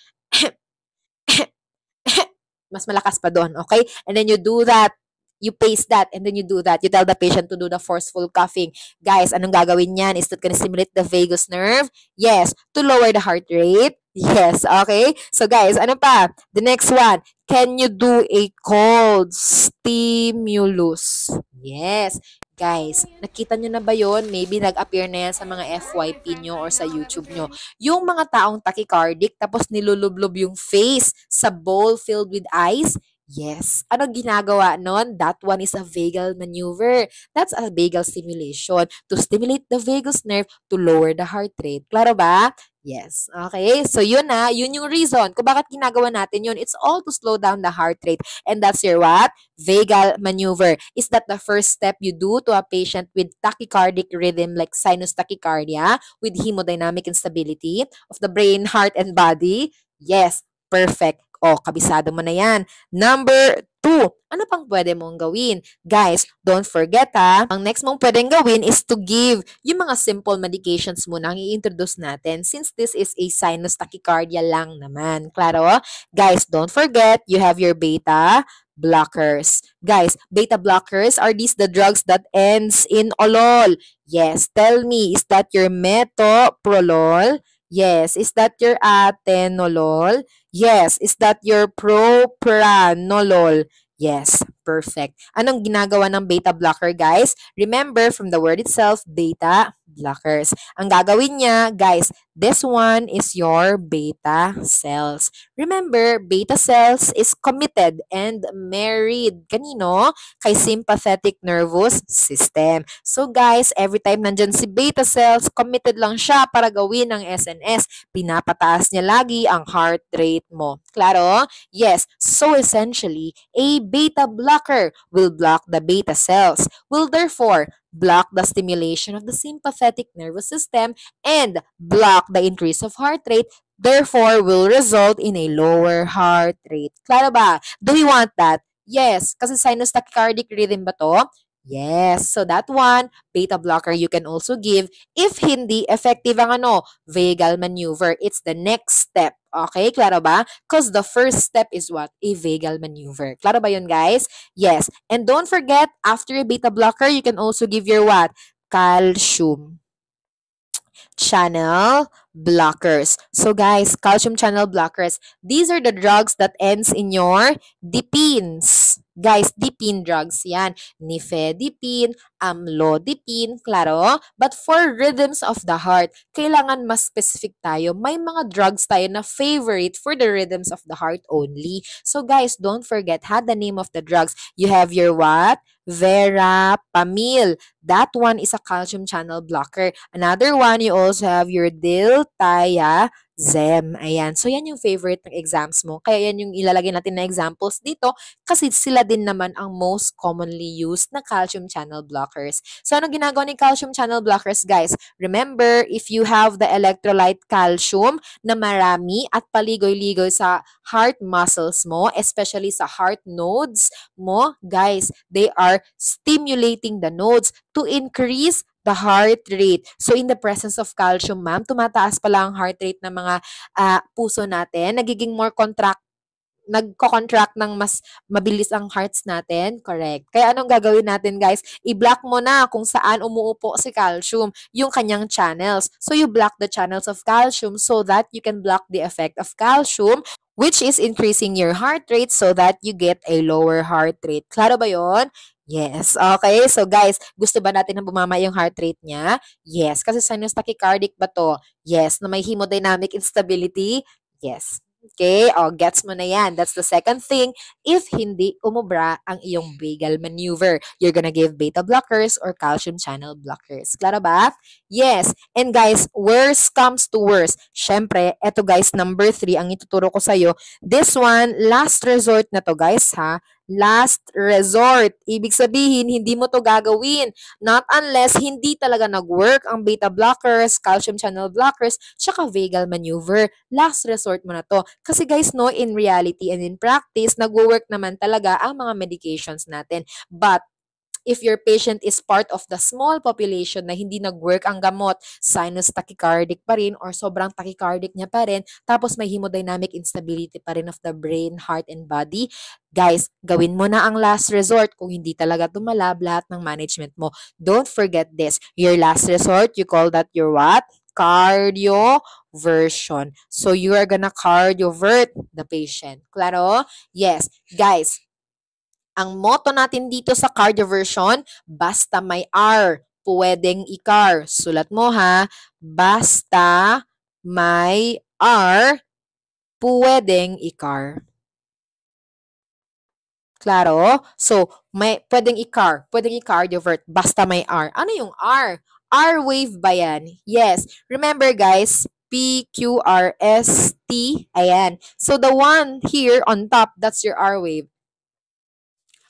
Mas malakas pa doon, okay? And then you do that. You paste that and then you do that. You tell the patient to do the forceful coughing. Guys, anong gagawin niyan? Is that gonna stimulate the vagus nerve? Yes. To lower the heart rate? Yes. Okay? So guys, ano pa? The next one. Can you do a cold stimulus? Yes. Guys, nakita nyo na ba yon? Maybe nag-appear na yan sa mga FYP nyo or sa YouTube nyo. Yung mga taong tachycardic tapos nilulublob yung face sa bowl filled with ice. Yes. Ano ginagawa nun? That one is a vagal maneuver. That's a vagal stimulation to stimulate the vagus nerve to lower the heart rate. Klaro ba? Yes. Okay. So yun na, yun yung reason kung bakit ginagawa natin yun. It's all to slow down the heart rate. And that's your what? Vagal maneuver. Is that the first step you do to a patient with tachycardic rhythm like sinus tachycardia with hemodynamic instability of the brain, heart, and body? Yes. Perfect. O, kabisado mo na yan. Number 2, ano pang pwede mong gawin? Guys, don't forget ang next mong pwedeng gawin is to give yung mga simple medications muna ang i-introduce natin since this is a sinus tachycardia lang naman. Klaro? Guys, don't forget, you have your beta blockers. Guys, beta blockers, are these the drugs that ends in olol? Yes, tell me, is that your metoprolol? Yes, is that your atenolol? Yes. Is that your propranolol? Yes. Perfect. Anong ginagawa ng beta blocker, guys? Remember, from the word itself, beta blockers. Ang gagawin niya, guys, this one is your beta cells. Remember, beta cells is committed and married. Kanino? Kay sympathetic nervous system. So, guys, every time nandyan si beta cells, committed lang siya para gawin ang SNS. Pinapataas niya lagi ang heart rate mo. Klaro? Yes. So essentially, a beta blocker will block the beta cells, will therefore block the stimulation of the sympathetic nervous system and block the increase of heart rate, therefore will result in a lower heart rate. Klaro ba? Do we want that? Yes. Kasi sinus tachycardic rhythm ba to? Yes. So that one, beta blocker you can also give if hindi effective ang vagal maneuver. It's the next step. Okay, klaro ba? Because the first step is what? A vagal maneuver. Klaro ba yun, guys? Yes. And don't forget, after a beta blocker, you can also give your what? Calcium channel blockers. So guys, calcium channel blockers, these are the drugs that ends in your dipines. Guys, dipine drugs yan. Nifedipine, amlodipine, klaro. But for rhythms of the heart, kailangan mas specific tayo. May mga drugs tayo na favorite for the rhythms of the heart only. So guys, don't forget the name of the drugs. You have your what? Verapamil. That one is a calcium channel blocker. Another one, you also have your diltiazem. Ayan. So, yan yung favorite ng exams mo. Kaya yan yung ilalagay natin na examples dito kasi sila din naman ang most commonly used na calcium channel blockers. So, ano ginagawa ng calcium channel blockers, guys? Remember, if you have the electrolyte calcium na marami at paligoy-ligoy sa heart muscles mo, especially sa heart nodes mo, guys, they are stimulating the nodes to increase the heart rate. So, in the presence of calcium, ma'am, tumataas pala ang heart rate ng mga puso natin. Nagiging more nagko-contract ng mas mabilis ang hearts natin. Correct. Kaya anong gagawin natin, guys? I-block mo na kung saan umuupo si calcium, yung kanyang channels. So, you block the channels of calcium so that you can block the effect of calcium, which is increasing your heart rate so that you get a lower heart rate. Klaro ba yon? Yes. Okay. So, guys, gusto ba natin na bumama yung heart rate niya? Yes. Kasi sinus tachycardic ba to? Yes. Na may hemodynamic instability? Yes. Okay, gets mo na yan. That's the second thing. If hindi umubra ang iyong vagal maneuver, you're gonna give beta blockers or calcium channel blockers. Klaro ba? Yes. And guys, worst comes to worst. Syempre, eto guys, number 3, ang ituturo ko sa'yo. This one, last resort na to guys, ha? Last resort. Ibig sabihin, hindi mo to gagawin. Not unless hindi talaga nag-work ang beta blockers, calcium channel blockers, tsaka vagal maneuver. Last resort mo na to. Kasi guys, no, in reality and in practice, nag-work naman talaga ang mga medications natin. But if your patient is part of the small population na hindi nag-work ang gamot, sinus tachycardic pa rin or sobrang tachycardic niya pa rin, tapos may hemodynamic instability pa rin of the brain, heart, and body, guys, gawin mo na ang last resort kung hindi talaga tumalab lahat ng management mo. Don't forget this. Your last resort, you call that your what? Cardioversion. So, you are gonna cardiovert the patient. Claro? Yes. Guys, ang motto natin dito sa cardioversion, basta may R, pwedeng i-car. Sulat mo ha, basta may R, pwedeng i-car. Klaro? So, pwedeng i-car, pwedeng i-cardiovert, basta may R. Ano yung R? R wave ba yan? Yes. Remember guys, P, Q, R, S, T. Ayan. So, the one here on top, that's your R wave.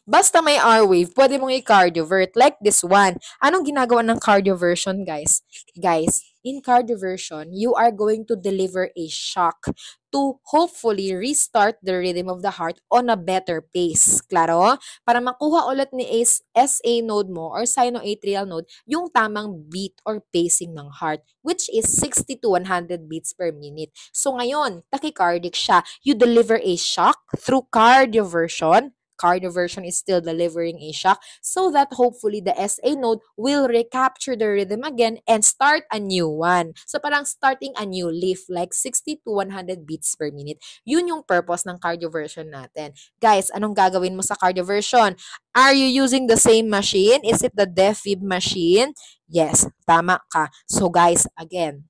Basta may R wave, pwede mong i-cardiovert like this one. Anong ginagawa ng cardioversion, guys? Guys, in cardioversion, you are going to deliver a shock to hopefully restart the rhythm of the heart on a better pace. Klaro? Para makuha ulit ni SA node mo or sinoatrial node yung tamang beat or pacing ng heart, which is 60 to 100 beats per minute. So ngayon, tachycardic siya. You deliver a shock through cardioversion. Cardioversion is still delivering a shock so that hopefully the SA node will recapture the rhythm again and start a new one. So parang starting a new leaf like 60 to 100 beats per minute. Yun yung purpose ng cardioversion natin. Guys, anong gagawin mo sa cardioversion? Are you using the same machine? Is it the DefFib machine? Yes, tama ka. So guys, again,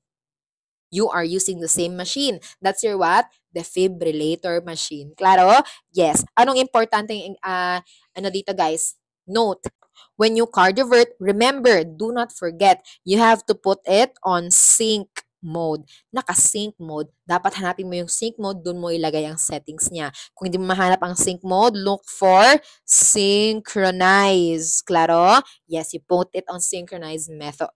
you are using the same machine. That's your what? Defibrillator machine. Klaro? Yes. Anong importante ano dito guys? Note, when you cardiovert, remember, do not forget, you have to put it on sync mode. Naka-sync mode. Dapat hanapin mo yung sync mode, dun mo ilagay ang settings niya. Kung hindi mo mahanap ang sync mode, look for synchronize. Klaro? Yes, you put it on synchronize method,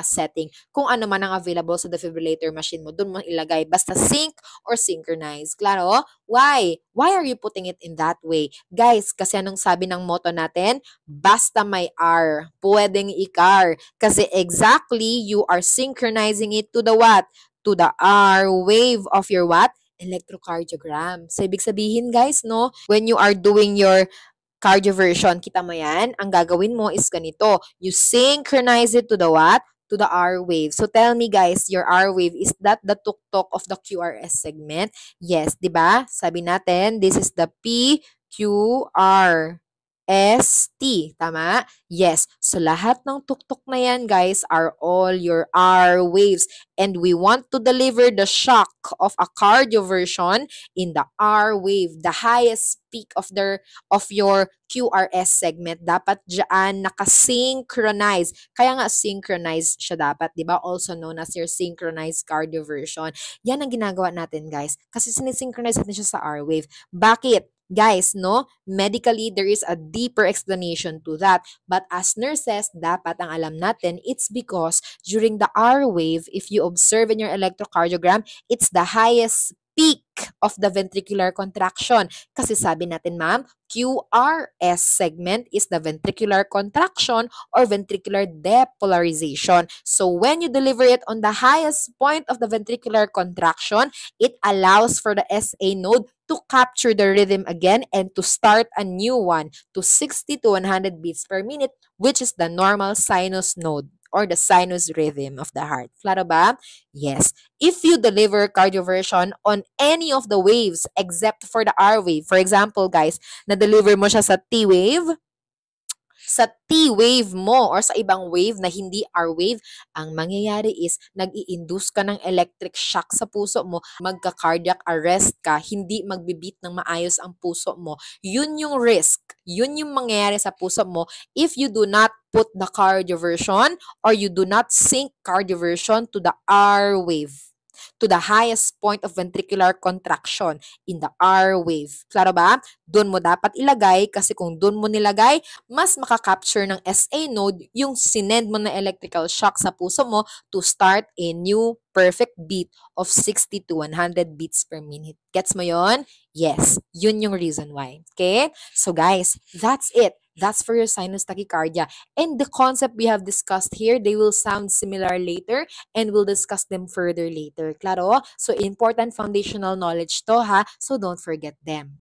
setting. Kung ano man ang available sa defibrillator machine mo, dun mo ilagay. Basta sync or synchronize. Klaro? Why? Why are you putting it in that way? Guys, kasi anong sabi ng motto natin? Basta may R, pwedeng i-car. Kasi exactly, you are synchronizing it to the what? To the R wave of your what? Electrocardiogram. So, ibig sabihin guys, no? When you are doing your cardioversion, kita mo yan? Ang gagawin mo is ganito. You synchronize it to the what? To the R wave. So tell me guys, your R wave, is that the tuktok of the QRS segment? Yes, di ba? Sabi natin, this is the PQR. ST. Tama? Yes. So, lahat ng tuktok na yan, guys, are all your R waves. And we want to deliver the shock of a cardioversion in the R wave, the highest peak of your QRS segment. Dapat dyan nakasynchronize. Kaya nga synchronize siya dapat, di ba? Also known as your synchronized cardioversion. Yan ang ginagawa natin, guys. Kasi sinisynchronize natin siya sa R wave. Bakit? Guys, no? Medically, there is a deeper explanation to that. But as nurses, dapat ang alam natin, it's because during the R wave, if you observe in your electrocardiogram, it's the highest peak of the ventricular contraction. Kasi sabi natin, ma'am, QRS segment is the ventricular contraction or ventricular depolarization. So when you deliver it on the highest point of the ventricular contraction, it allows for the SA node to capture the rhythm again and to start a new one to 60 to 100 beats per minute, which is the normal sinus node or the sinus rhythm of the heart. Klaro ba? Yes. If you deliver cardioversion on any of the waves except for the R wave, for example, guys, na-deliver mo siya sa T wave, sa T wave mo or sa ibang wave na hindi R wave, ang mangyayari is nag-i-induce ka ng electric shock sa puso mo, magka-cardiac arrest ka, hindi magbi-beat ng maayos ang puso mo. Yun yung risk. Yun yung mangyayari sa puso mo if you do not put the cardioversion or you do not sync cardioversion to the R wave, to the highest point of ventricular contraction in the R wave. Klaro ba? Doon mo dapat ilagay kasi kung doon mo nilagay, mas makakapture ng SA node yung sinend mo na electrical shock sa puso mo to start a new perfect beat of 60 to 100 beats per minute. Gets mo yon? Yes, yun yung reason why. Okay? So guys, that's it. That's for your sinus tachycardia. And the concept we have discussed here, they will sound similar later and we'll discuss them further later. Klaro? So important foundational knowledge to ha, so don't forget them.